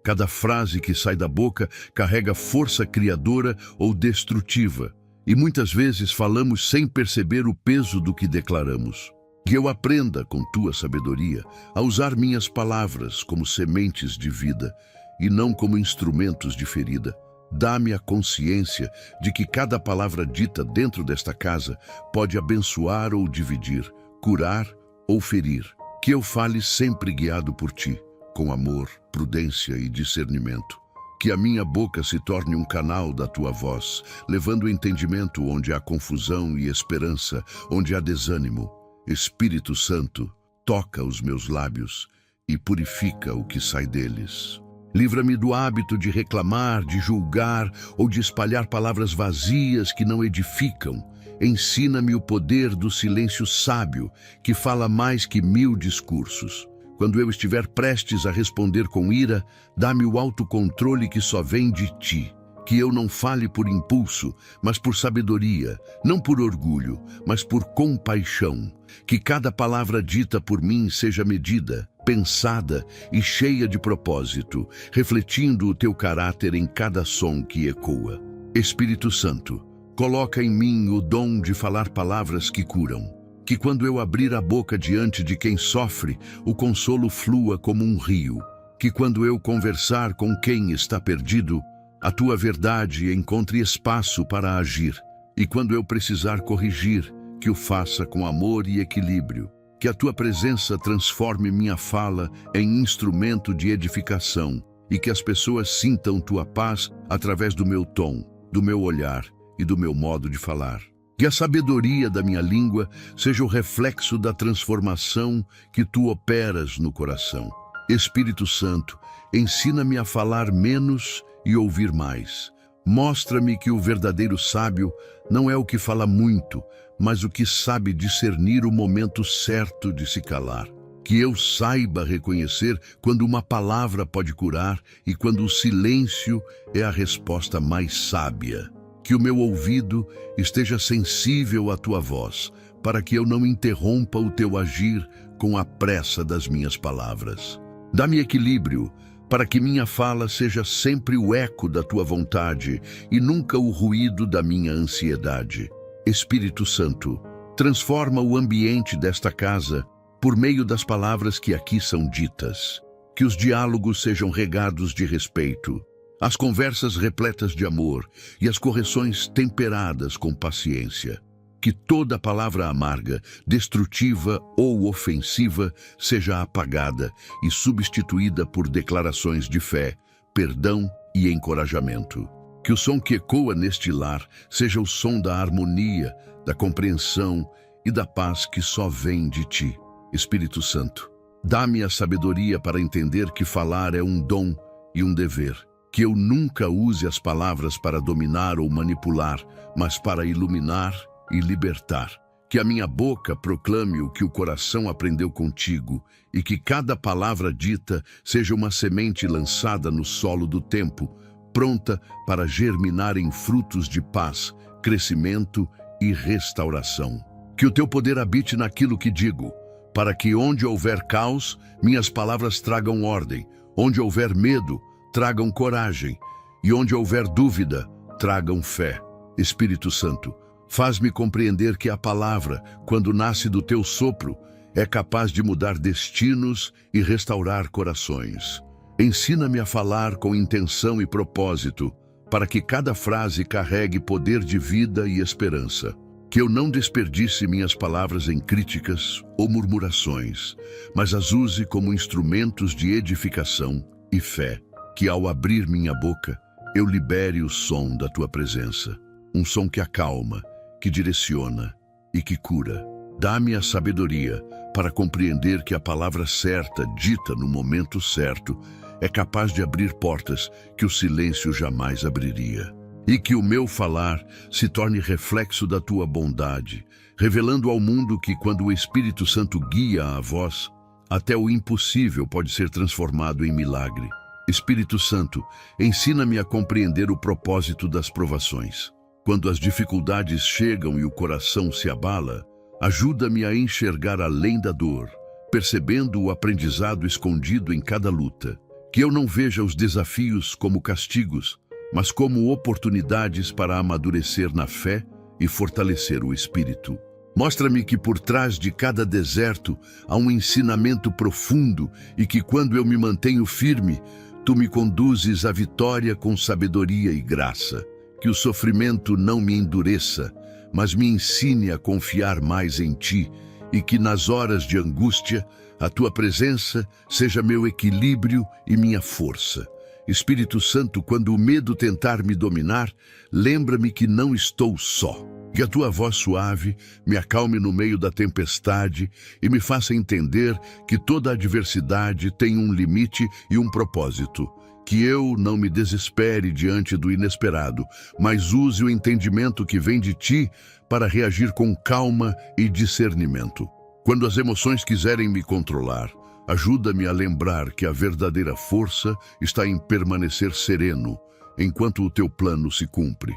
Cada frase que sai da boca carrega força criadora ou destrutiva, e muitas vezes falamos sem perceber o peso do que declaramos. Que eu aprenda, com tua sabedoria, a usar minhas palavras como sementes de vida e não como instrumentos de ferida. Dá-me a consciência de que cada palavra dita dentro desta casa pode abençoar ou dividir, curar ou ferir. Que eu fale sempre guiado por ti, com amor, prudência e discernimento. Que a minha boca se torne um canal da tua voz, levando entendimento onde há confusão e esperança, onde há desânimo. Espírito Santo, toca os meus lábios e purifica o que sai deles. Livra-me do hábito de reclamar, de julgar ou de espalhar palavras vazias que não edificam. Ensina-me o poder do silêncio sábio, que fala mais que 1000 discursos. Quando eu estiver prestes a responder com ira, dá-me o autocontrole que só vem de ti. Que eu não fale por impulso, mas por sabedoria, não por orgulho, mas por compaixão. Que cada palavra dita por mim seja medida, pensada e cheia de propósito, refletindo o teu caráter em cada som que ecoa. Espírito Santo, coloca em mim o dom de falar palavras que curam. Que quando eu abrir a boca diante de quem sofre, o consolo flua como um rio. Que quando eu conversar com quem está perdido, a tua verdade encontre espaço para agir. E quando eu precisar corrigir, que o faça com amor e equilíbrio. Que a tua presença transforme minha fala em instrumento de edificação e que as pessoas sintam tua paz através do meu tom, do meu olhar e do meu modo de falar. Que a sabedoria da minha língua seja o reflexo da transformação que tu operas no coração. Espírito Santo, ensina-me a falar menos e ouvir mais. Mostra-me que o verdadeiro sábio não é o que fala muito, mas o que sabe discernir o momento certo de se calar. Que eu saiba reconhecer quando uma palavra pode curar e quando o silêncio é a resposta mais sábia. Que o meu ouvido esteja sensível à tua voz, para que eu não interrompa o teu agir com a pressa das minhas palavras. Dá-me equilíbrio, para que minha fala seja sempre o eco da tua vontade e nunca o ruído da minha ansiedade. Espírito Santo, transforma o ambiente desta casa por meio das palavras que aqui são ditas. Que os diálogos sejam regados de respeito, as conversas repletas de amor e as correções temperadas com paciência. Que toda palavra amarga, destrutiva ou ofensiva seja apagada e substituída por declarações de fé, perdão e encorajamento. Que o som que ecoa neste lar seja o som da harmonia, da compreensão e da paz que só vem de ti. Espírito Santo, dá-me a sabedoria para entender que falar é um dom e um dever. Que eu nunca use as palavras para dominar ou manipular, mas para iluminar e libertar. Que a minha boca proclame o que o coração aprendeu contigo e que cada palavra dita seja uma semente lançada no solo do tempo, pronta para germinar em frutos de paz, crescimento e restauração. Que o teu poder habite naquilo que digo, para que onde houver caos, minhas palavras tragam ordem, onde houver medo, tragam coragem, e onde houver dúvida, tragam fé. Espírito Santo, faz-me compreender que a palavra, quando nasce do teu sopro, é capaz de mudar destinos e restaurar corações. Ensina-me a falar com intenção e propósito, para que cada frase carregue poder de vida e esperança. Que eu não desperdice minhas palavras em críticas ou murmurações, mas as use como instrumentos de edificação e fé. Que ao abrir minha boca, eu libere o som da tua presença, um som que acalma, que direciona e que cura. Dá-me a sabedoria para compreender que a palavra certa, dita no momento certo, é capaz de abrir portas que o silêncio jamais abriria. E que o meu falar se torne reflexo da tua bondade, revelando ao mundo que quando o Espírito Santo guia a voz, até o impossível pode ser transformado em milagre. Espírito Santo, ensina-me a compreender o propósito das provações. Quando as dificuldades chegam e o coração se abala, ajuda-me a enxergar além da dor, percebendo o aprendizado escondido em cada luta. Que eu não veja os desafios como castigos, mas como oportunidades para amadurecer na fé e fortalecer o espírito. Mostra-me que por trás de cada deserto há um ensinamento profundo e que quando eu me mantenho firme, tu me conduzes à vitória com sabedoria e graça. Que o sofrimento não me endureça, mas me ensine a confiar mais em ti e que nas horas de angústia, a tua presença seja meu equilíbrio e minha força. Espírito Santo, quando o medo tentar me dominar, lembra-me que não estou só. Que a tua voz suave me acalme no meio da tempestade e me faça entender que toda adversidade tem um limite e um propósito. Que eu não me desespere diante do inesperado, mas use o entendimento que vem de ti para reagir com calma e discernimento. Quando as emoções quiserem me controlar, ajuda-me a lembrar que a verdadeira força está em permanecer sereno, enquanto o teu plano se cumpre.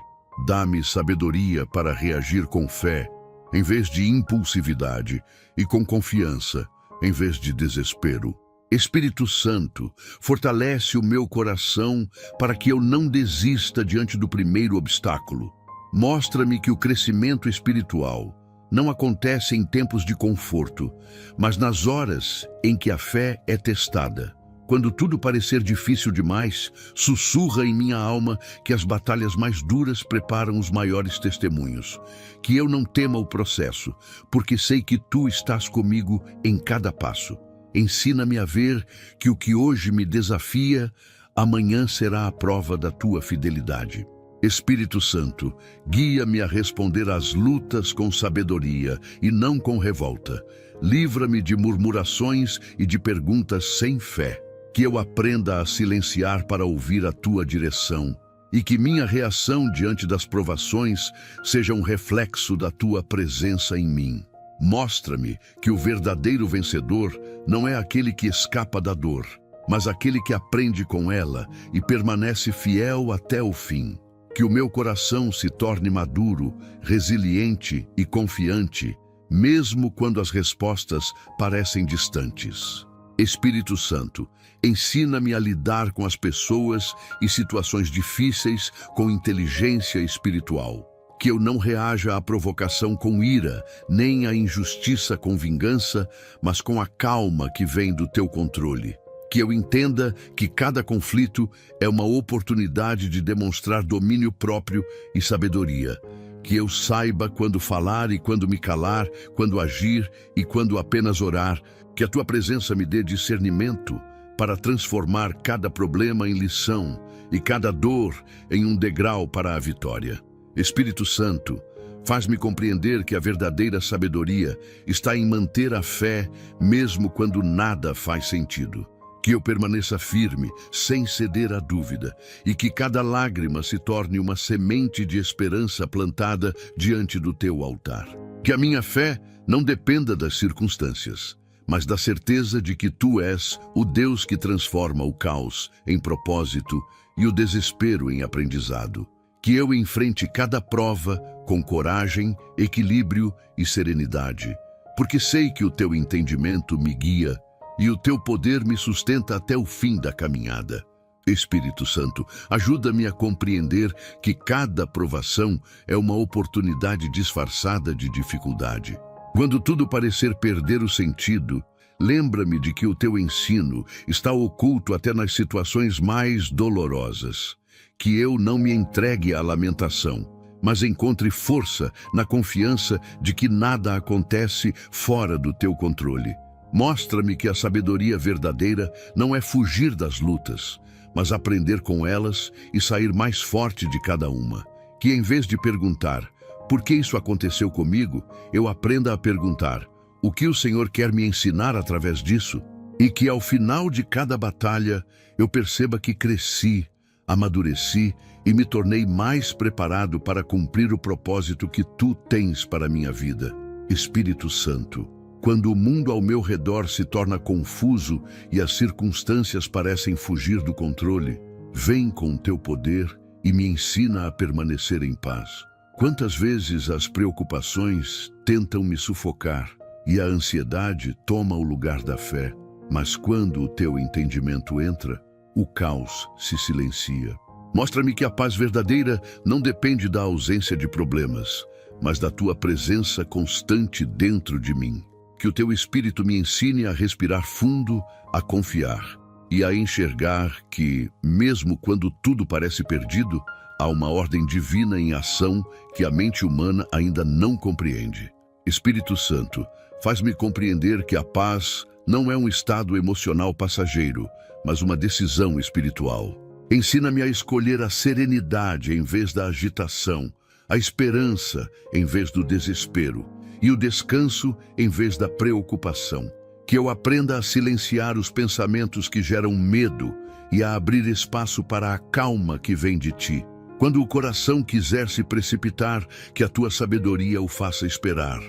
Dá-me sabedoria para reagir com fé, em vez de impulsividade, e com confiança, em vez de desespero. Espírito Santo, fortalece o meu coração para que eu não desista diante do primeiro obstáculo. Mostra-me que o crescimento espiritual não acontece em tempos de conforto, mas nas horas em que a fé é testada. Quando tudo parecer difícil demais, sussurra em minha alma que as batalhas mais duras preparam os maiores testemunhos. Que eu não tema o processo, porque sei que tu estás comigo em cada passo. Ensina-me a ver que o que hoje me desafia, amanhã será a prova da tua fidelidade. Espírito Santo, guia-me a responder às lutas com sabedoria e não com revolta. Livra-me de murmurações e de perguntas sem fé. Que eu aprenda a silenciar para ouvir a tua direção e que minha reação diante das provações seja um reflexo da tua presença em mim. Mostra-me que o verdadeiro vencedor não é aquele que escapa da dor, mas aquele que aprende com ela e permanece fiel até o fim. Que o meu coração se torne maduro, resiliente e confiante, mesmo quando as respostas parecem distantes. Espírito Santo, ensina-me a lidar com as pessoas e situações difíceis com inteligência espiritual. Que eu não reaja à provocação com ira, nem à injustiça com vingança, mas com a calma que vem do teu controle. Que eu entenda que cada conflito é uma oportunidade de demonstrar domínio próprio e sabedoria. Que eu saiba quando falar e quando me calar, quando agir e quando apenas orar. Que a tua presença me dê discernimento para transformar cada problema em lição e cada dor em um degrau para a vitória. Espírito Santo, faz-me compreender que a verdadeira sabedoria está em manter a fé mesmo quando nada faz sentido. Que eu permaneça firme, sem ceder à dúvida, e que cada lágrima se torne uma semente de esperança plantada diante do teu altar. Que a minha fé não dependa das circunstâncias, mas da certeza de que tu és o Deus que transforma o caos em propósito e o desespero em aprendizado. Que eu enfrente cada prova com coragem, equilíbrio e serenidade, porque sei que o teu entendimento me guia e o teu poder me sustenta até o fim da caminhada. Espírito Santo, ajuda-me a compreender que cada provação é uma oportunidade disfarçada de dificuldade. Quando tudo parecer perder o sentido, lembra-me de que o teu ensino está oculto até nas situações mais dolorosas. Que eu não me entregue à lamentação, mas encontre força na confiança de que nada acontece fora do teu controle. Mostra-me que a sabedoria verdadeira não é fugir das lutas, mas aprender com elas e sair mais forte de cada uma. Que em vez de perguntar, por que isso aconteceu comigo, eu aprenda a perguntar, o que o Senhor quer me ensinar através disso? E que ao final de cada batalha, eu perceba que cresci, amadureci e me tornei mais preparado para cumprir o propósito que Tu tens para a minha vida. Espírito Santo, quando o mundo ao meu redor se torna confuso e as circunstâncias parecem fugir do controle, vem com Teu poder e me ensina a permanecer em paz. Quantas vezes as preocupações tentam me sufocar e a ansiedade toma o lugar da fé, mas quando o Teu entendimento entra, o caos se silencia. Mostra-me que a paz verdadeira não depende da ausência de problemas, mas da Tua presença constante dentro de mim. Que o Teu Espírito me ensine a respirar fundo, a confiar e a enxergar que, mesmo quando tudo parece perdido, há uma ordem divina em ação que a mente humana ainda não compreende. Espírito Santo, faz-me compreender que a paz não é um estado emocional passageiro, mas uma decisão espiritual. Ensina-me a escolher a serenidade em vez da agitação, a esperança em vez do desespero e o descanso em vez da preocupação. Que eu aprenda a silenciar os pensamentos que geram medo e a abrir espaço para a calma que vem de Ti. Quando o coração quiser se precipitar, que a Tua sabedoria o faça esperar.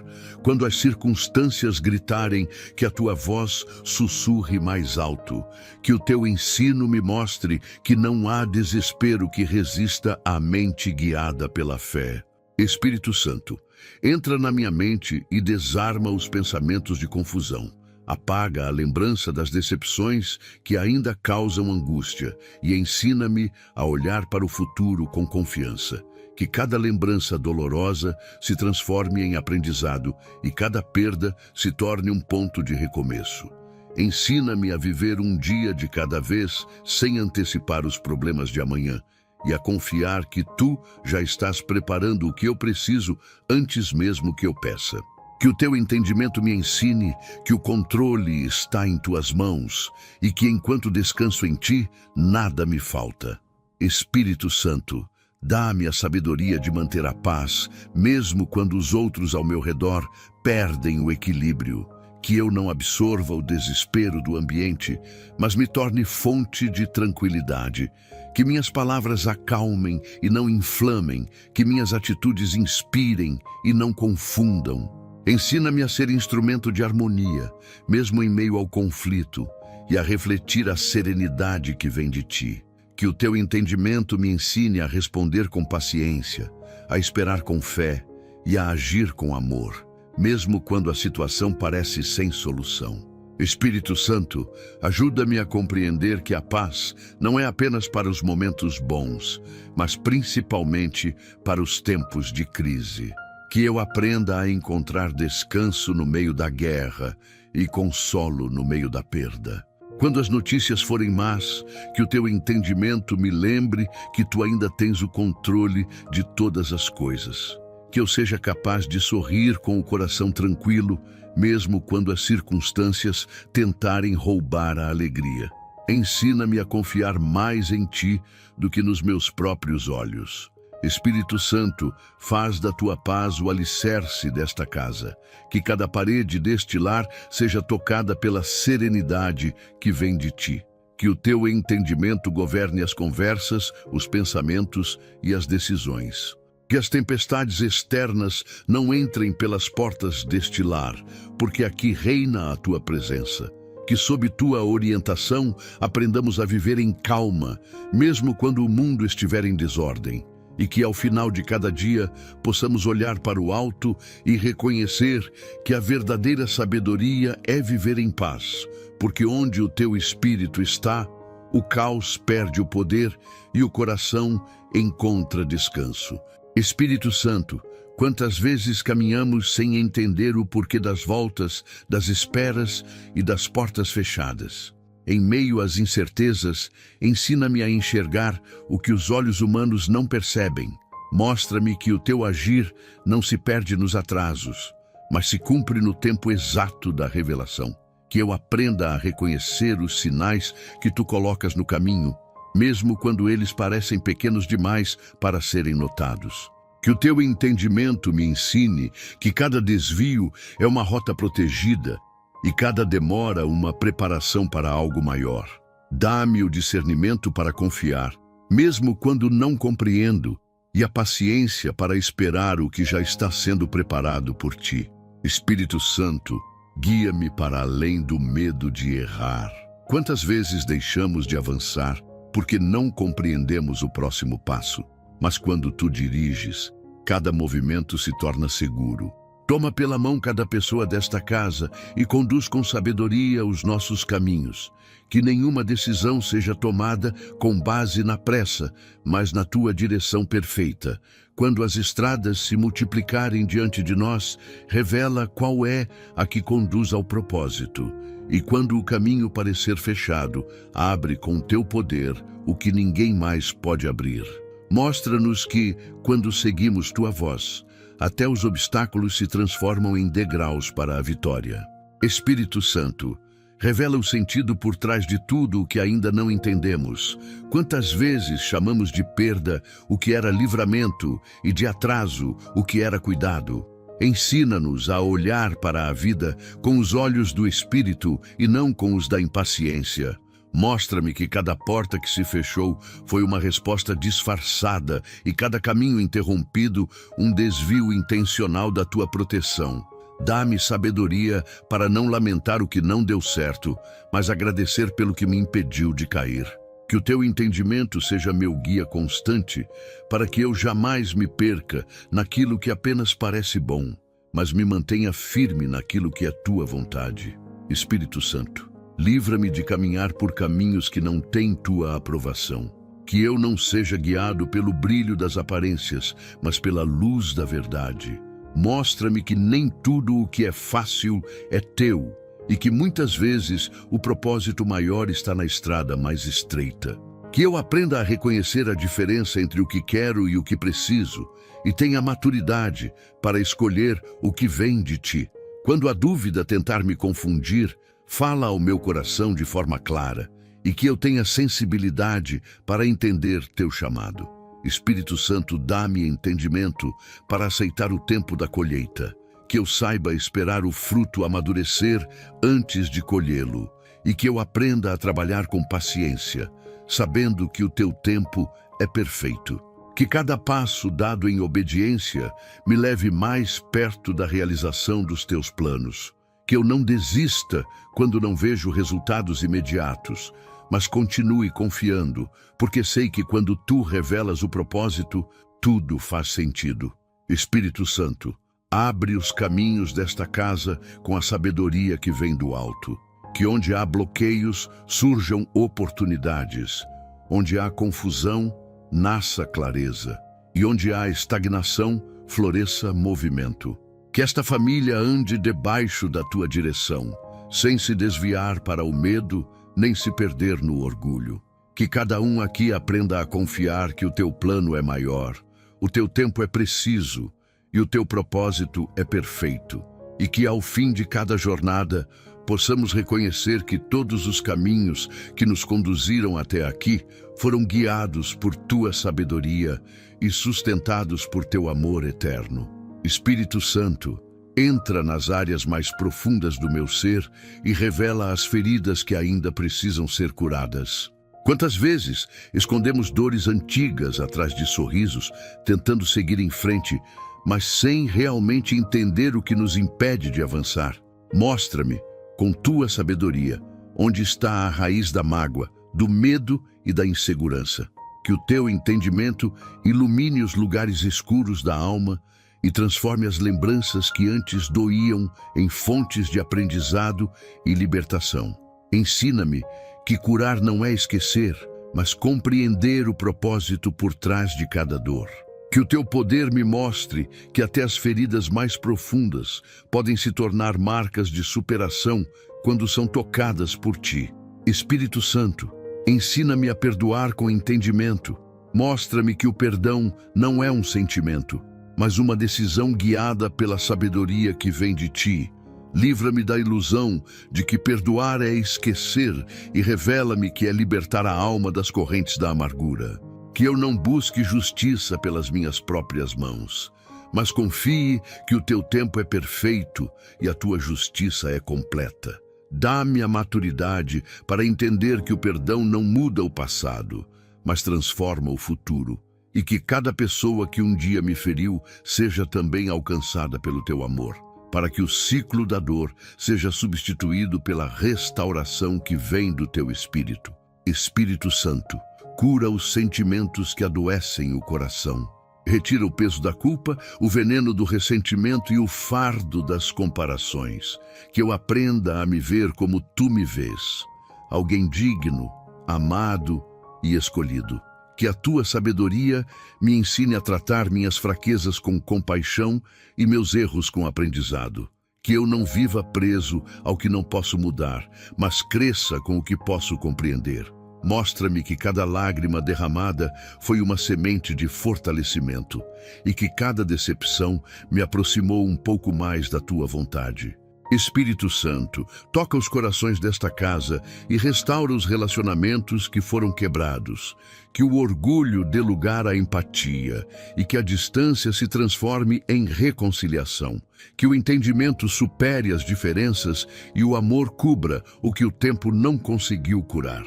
Quando as circunstâncias gritarem, que a Tua voz sussurre mais alto. Que o Teu ensino me mostre que não há desespero que resista à mente guiada pela fé. Espírito Santo, entra na minha mente e desarma os pensamentos de confusão. Apaga a lembrança das decepções que ainda causam angústia e ensina-me a olhar para o futuro com confiança. Que cada lembrança dolorosa se transforme em aprendizado e cada perda se torne um ponto de recomeço. Ensina-me a viver um dia de cada vez sem antecipar os problemas de amanhã e a confiar que Tu já estás preparando o que eu preciso antes mesmo que eu peça. Que o Teu entendimento me ensine que o controle está em Tuas mãos e que enquanto descanso em Ti, nada me falta. Espírito Santo, dá-me a sabedoria de manter a paz, mesmo quando os outros ao meu redor perdem o equilíbrio. Que eu não absorva o desespero do ambiente, mas me torne fonte de tranquilidade. Que minhas palavras acalmem e não inflamem, que minhas atitudes inspirem e não confundam. Ensina-me a ser instrumento de harmonia, mesmo em meio ao conflito, e a refletir a serenidade que vem de Ti. Que o Teu entendimento me ensine a responder com paciência, a esperar com fé e a agir com amor, mesmo quando a situação parece sem solução. Espírito Santo, ajuda-me a compreender que a paz não é apenas para os momentos bons, mas principalmente para os tempos de crise. Que eu aprenda a encontrar descanso no meio da guerra e consolo no meio da perda. Quando as notícias forem más, que o Teu entendimento me lembre que Tu ainda tens o controle de todas as coisas. Que eu seja capaz de sorrir com o coração tranquilo, mesmo quando as circunstâncias tentarem roubar a alegria. Ensina-me a confiar mais em Ti do que nos meus próprios olhos. Espírito Santo, faz da Tua paz o alicerce desta casa. Que cada parede deste lar seja tocada pela serenidade que vem de Ti. Que o Teu entendimento governe as conversas, os pensamentos e as decisões. Que as tempestades externas não entrem pelas portas deste lar, porque aqui reina a Tua presença. Que sob Tua orientação aprendamos a viver em calma, mesmo quando o mundo estiver em desordem. E que ao final de cada dia possamos olhar para o alto e reconhecer que a verdadeira sabedoria é viver em paz, porque onde o Teu Espírito está, o caos perde o poder e o coração encontra descanso. Espírito Santo, quantas vezes caminhamos sem entender o porquê das voltas, das esperas e das portas fechadas. Em meio às incertezas, ensina-me a enxergar o que os olhos humanos não percebem. Mostra-me que o Teu agir não se perde nos atrasos, mas se cumpre no tempo exato da revelação. Que eu aprenda a reconhecer os sinais que Tu colocas no caminho, mesmo quando eles parecem pequenos demais para serem notados. Que o teu entendimento me ensine que cada desvio é uma rota protegida e cada demora uma preparação para algo maior. Dá-me o discernimento para confiar, mesmo quando não compreendo, e a paciência para esperar o que já está sendo preparado por ti. Espírito Santo, guia-me para além do medo de errar. Quantas vezes deixamos de avançar porque não compreendemos o próximo passo? Mas quando tu diriges, cada movimento se torna seguro. Toma pela mão cada pessoa desta casa e conduz com sabedoria os nossos caminhos. Que nenhuma decisão seja tomada com base na pressa, mas na tua direção perfeita. Quando as estradas se multiplicarem diante de nós, revela qual é a que conduz ao propósito. E quando o caminho parecer fechado, abre com teu poder o que ninguém mais pode abrir. Mostra-nos que, quando seguimos tua voz, até os obstáculos se transformam em degraus para a vitória. Espírito Santo, revela o sentido por trás de tudo o que ainda não entendemos. Quantas vezes chamamos de perda o que era livramento e de atraso o que era cuidado? Ensina-nos a olhar para a vida com os olhos do Espírito e não com os da impaciência. Mostra-me que cada porta que se fechou foi uma resposta disfarçada e cada caminho interrompido um desvio intencional da tua proteção. Dá-me sabedoria para não lamentar o que não deu certo, mas agradecer pelo que me impediu de cair. Que o teu entendimento seja meu guia constante, para que eu jamais me perca naquilo que apenas parece bom, mas me mantenha firme naquilo que é tua vontade. Espírito Santo, livra-me de caminhar por caminhos que não têm tua aprovação. Que eu não seja guiado pelo brilho das aparências, mas pela luz da verdade. Mostra-me que nem tudo o que é fácil é teu, e que muitas vezes o propósito maior está na estrada mais estreita. Que eu aprenda a reconhecer a diferença entre o que quero e o que preciso, e tenha maturidade para escolher o que vem de ti. Quando a dúvida tentar me confundir, fala ao meu coração de forma clara, e que eu tenha sensibilidade para entender teu chamado. Espírito Santo, dá-me entendimento para aceitar o tempo da colheita, que eu saiba esperar o fruto amadurecer antes de colhê-lo, e que eu aprenda a trabalhar com paciência, sabendo que o teu tempo é perfeito. Que cada passo dado em obediência me leve mais perto da realização dos teus planos. Que eu não desista quando não vejo resultados imediatos, mas continue confiando, porque sei que quando tu revelas o propósito, tudo faz sentido. Espírito Santo, abre os caminhos desta casa com a sabedoria que vem do alto. Que onde há bloqueios, surjam oportunidades. Onde há confusão, nasça clareza. E onde há estagnação, floresça movimento. Que esta família ande debaixo da tua direção, sem se desviar para o medo, nem se perder no orgulho. Que cada um aqui aprenda a confiar que o teu plano é maior, o teu tempo é preciso e o teu propósito é perfeito. E que ao fim de cada jornada possamos reconhecer que todos os caminhos que nos conduziram até aqui foram guiados por tua sabedoria e sustentados por teu amor eterno. Espírito Santo, entra nas áreas mais profundas do meu ser e revela as feridas que ainda precisam ser curadas. Quantas vezes escondemos dores antigas atrás de sorrisos, tentando seguir em frente, mas sem realmente entender o que nos impede de avançar? Mostra-me, com tua sabedoria, onde está a raiz da mágoa, do medo e da insegurança. Que o teu entendimento ilumine os lugares escuros da alma e transforme as lembranças que antes doíam em fontes de aprendizado e libertação. Ensina-me que curar não é esquecer, mas compreender o propósito por trás de cada dor. Que o teu poder me mostre que até as feridas mais profundas podem se tornar marcas de superação quando são tocadas por ti. Espírito Santo, ensina-me a perdoar com entendimento. Mostra-me que o perdão não é um sentimento, mas uma decisão guiada pela sabedoria que vem de ti. Livra-me da ilusão de que perdoar é esquecer e revela-me que é libertar a alma das correntes da amargura. Que eu não busque justiça pelas minhas próprias mãos, mas confie que o teu tempo é perfeito e a tua justiça é completa. Dá-me a maturidade para entender que o perdão não muda o passado, mas transforma o futuro, e que cada pessoa que um dia me feriu seja também alcançada pelo teu amor, para que o ciclo da dor seja substituído pela restauração que vem do teu Espírito. Espírito Santo, cura os sentimentos que adoecem o coração. Retira o peso da culpa, o veneno do ressentimento e o fardo das comparações. Que eu aprenda a me ver como tu me vês, alguém digno, amado e escolhido. Que a tua sabedoria me ensine a tratar minhas fraquezas com compaixão e meus erros com aprendizado. Que eu não viva preso ao que não posso mudar, mas cresça com o que posso compreender. Mostra-me que cada lágrima derramada foi uma semente de fortalecimento e que cada decepção me aproximou um pouco mais da tua vontade. Espírito Santo, toca os corações desta casa e restaura os relacionamentos que foram quebrados. Que o orgulho dê lugar à empatia e que a distância se transforme em reconciliação. Que o entendimento supere as diferenças e o amor cubra o que o tempo não conseguiu curar.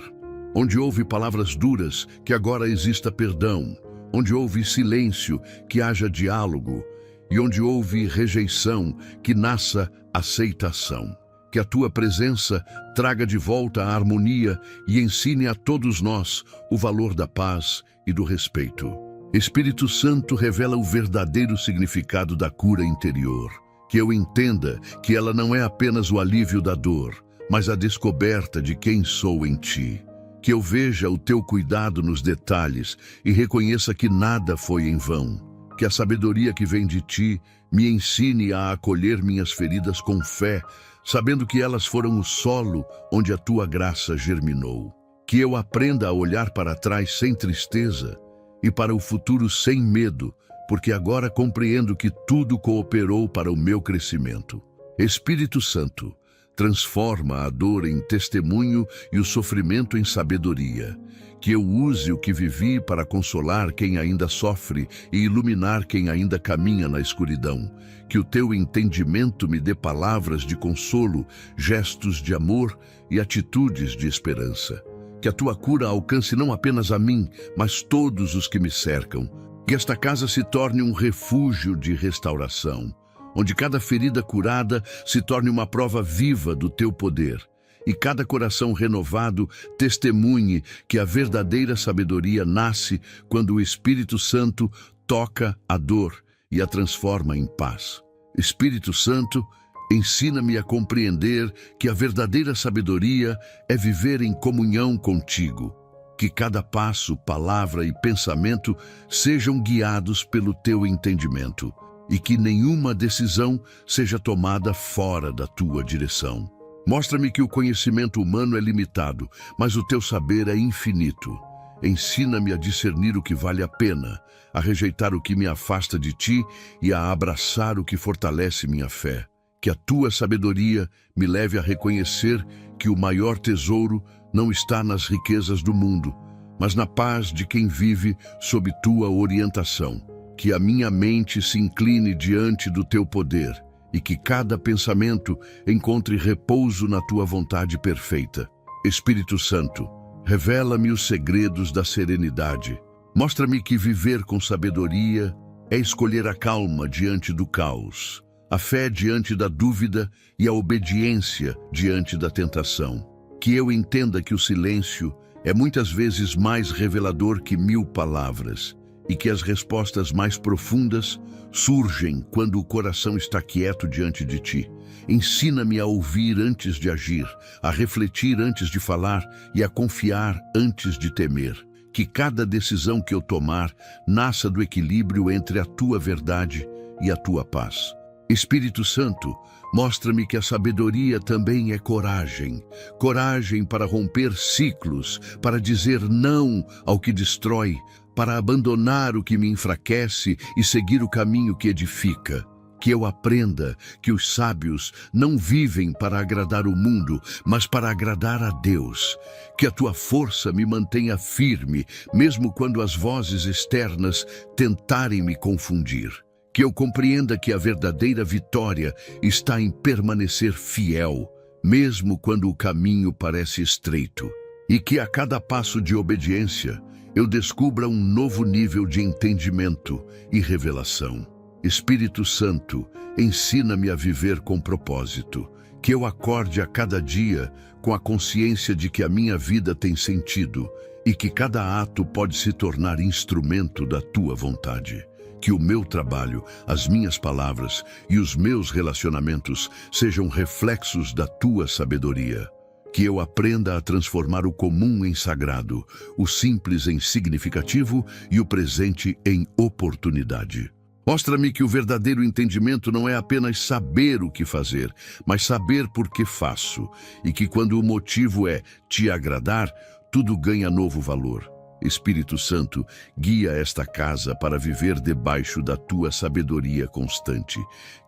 Onde houve palavras duras, que agora exista perdão. Onde houve silêncio, que haja diálogo. E onde houve rejeição, que nasça aceitação. Que a tua presença traga de volta a harmonia e ensine a todos nós o valor da paz e do respeito. Espírito Santo, revela o verdadeiro significado da cura interior. Que eu entenda que ela não é apenas o alívio da dor, mas a descoberta de quem sou em ti. Que eu veja o teu cuidado nos detalhes e reconheça que nada foi em vão. Que a sabedoria que vem de ti me ensine a acolher minhas feridas com fé, sabendo que elas foram o solo onde a tua graça germinou. Que eu aprenda a olhar para trás sem tristeza e para o futuro sem medo, porque agora compreendo que tudo cooperou para o meu crescimento. Espírito Santo, transforma a dor em testemunho e o sofrimento em sabedoria. Que eu use o que vivi para consolar quem ainda sofre e iluminar quem ainda caminha na escuridão. Que o teu entendimento me dê palavras de consolo, gestos de amor e atitudes de esperança. Que a tua cura alcance não apenas a mim, mas todos os que me cercam. Que esta casa se torne um refúgio de restauração, onde cada ferida curada se torne uma prova viva do teu poder. E cada coração renovado testemunhe que a verdadeira sabedoria nasce quando o Espírito Santo toca a dor e a transforma em paz. Espírito Santo, ensina-me a compreender que a verdadeira sabedoria é viver em comunhão contigo. Que cada passo, palavra e pensamento sejam guiados pelo teu entendimento e que nenhuma decisão seja tomada fora da tua direção. Mostra-me que o conhecimento humano é limitado, mas o teu saber é infinito. Ensina-me a discernir o que vale a pena, a rejeitar o que me afasta de ti e a abraçar o que fortalece minha fé. Que a tua sabedoria me leve a reconhecer que o maior tesouro não está nas riquezas do mundo, mas na paz de quem vive sob tua orientação. Que a minha mente se incline diante do teu poder e que cada pensamento encontre repouso na tua vontade perfeita. Espírito Santo, revela-me os segredos da serenidade. Mostra-me que viver com sabedoria é escolher a calma diante do caos, a fé diante da dúvida e a obediência diante da tentação. Que eu entenda que o silêncio é muitas vezes mais revelador que 1000 palavras e que as respostas mais profundas surgem quando o coração está quieto diante de ti. Ensina-me a ouvir antes de agir, a refletir antes de falar e a confiar antes de temer. Que cada decisão que eu tomar nasça do equilíbrio entre a tua verdade e a tua paz. Espírito Santo, mostra-me que a sabedoria também é coragem. Coragem para romper ciclos, para dizer não ao que destrói, para abandonar o que me enfraquece e seguir o caminho que edifica. Que eu aprenda que os sábios não vivem para agradar o mundo, mas para agradar a Deus. Que a tua força me mantenha firme, mesmo quando as vozes externas tentarem me confundir. Que eu compreenda que a verdadeira vitória está em permanecer fiel, mesmo quando o caminho parece estreito. E que a cada passo de obediência eu descubra um novo nível de entendimento e revelação. Espírito Santo, ensina-me a viver com propósito. Que eu acorde a cada dia com a consciência de que a minha vida tem sentido e que cada ato pode se tornar instrumento da tua vontade. Que o meu trabalho, as minhas palavras e os meus relacionamentos sejam reflexos da tua sabedoria. Que eu aprenda a transformar o comum em sagrado, o simples em significativo e o presente em oportunidade. Mostra-me que o verdadeiro entendimento não é apenas saber o que fazer, mas saber por que faço, e que quando o motivo é te agradar, tudo ganha novo valor. Espírito Santo, guia esta casa para viver debaixo da tua sabedoria constante.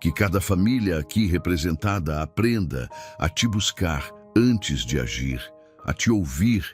Que cada família aqui representada aprenda a te buscar antes de agir, a te ouvir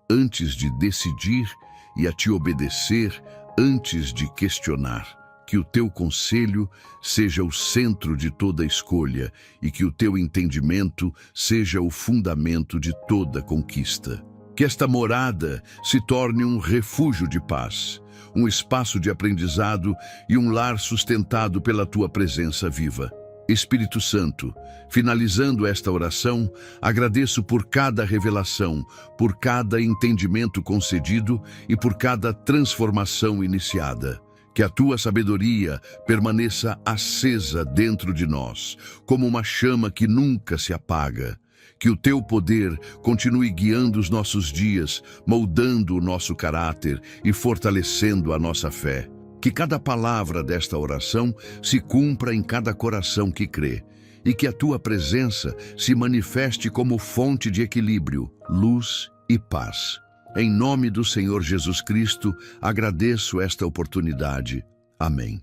antes de decidir e a te obedecer antes de questionar. Que o teu conselho seja o centro de toda escolha e que o teu entendimento seja o fundamento de toda conquista. Que esta morada se torne um refúgio de paz, um espaço de aprendizado e um lar sustentado pela tua presença viva. Espírito Santo, finalizando esta oração, agradeço por cada revelação, por cada entendimento concedido e por cada transformação iniciada. Que a tua sabedoria permaneça acesa dentro de nós, como uma chama que nunca se apaga. Que o teu poder continue guiando os nossos dias, moldando o nosso caráter e fortalecendo a nossa fé. Que cada palavra desta oração se cumpra em cada coração que crê, e que a tua presença se manifeste como fonte de equilíbrio, luz e paz. Em nome do Senhor Jesus Cristo, agradeço esta oportunidade. Amém.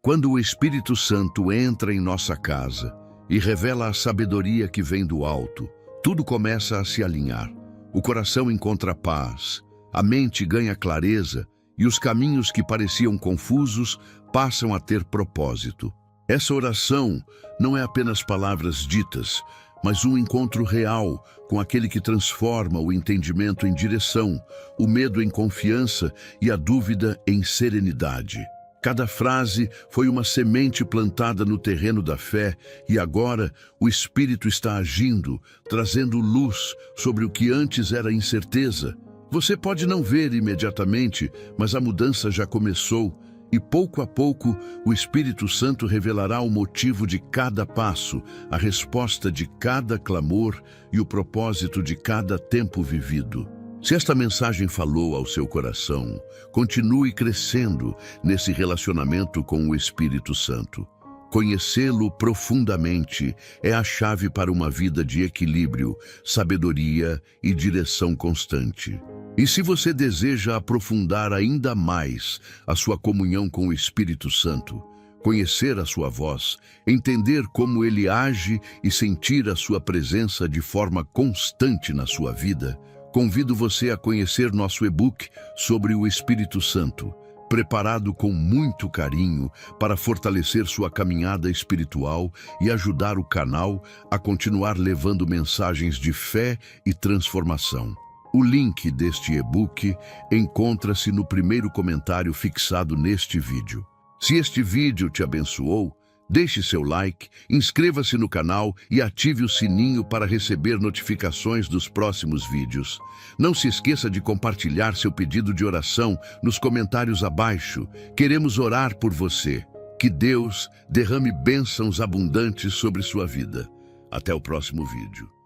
Quando o Espírito Santo entra em nossa casa e revela a sabedoria que vem do alto, tudo começa a se alinhar. O coração encontra paz, a mente ganha clareza e os caminhos que pareciam confusos passam a ter propósito. Essa oração não é apenas palavras ditas, mas um encontro real com aquele que transforma o entendimento em direção, o medo em confiança e a dúvida em serenidade. Cada frase foi uma semente plantada no terreno da fé e agora o Espírito está agindo, trazendo luz sobre o que antes era incerteza. Você pode não ver imediatamente, mas a mudança já começou. E pouco a pouco, o Espírito Santo revelará o motivo de cada passo, a resposta de cada clamor e o propósito de cada tempo vivido. Se esta mensagem falou ao seu coração, continue crescendo nesse relacionamento com o Espírito Santo. Conhecê-lo profundamente é a chave para uma vida de equilíbrio, sabedoria e direção constante. E se você deseja aprofundar ainda mais a sua comunhão com o Espírito Santo, conhecer a sua voz, entender como ele age e sentir a sua presença de forma constante na sua vida, convido você a conhecer nosso e-book sobre o Espírito Santo, preparado com muito carinho para fortalecer sua caminhada espiritual e ajudar o canal a continuar levando mensagens de fé e transformação. O link deste e-book encontra-se no primeiro comentário fixado neste vídeo. Se este vídeo te abençoou, deixe seu like, inscreva-se no canal e ative o sininho para receber notificações dos próximos vídeos. Não se esqueça de compartilhar seu pedido de oração nos comentários abaixo. Queremos orar por você. Que Deus derrame bênçãos abundantes sobre sua vida. Até o próximo vídeo.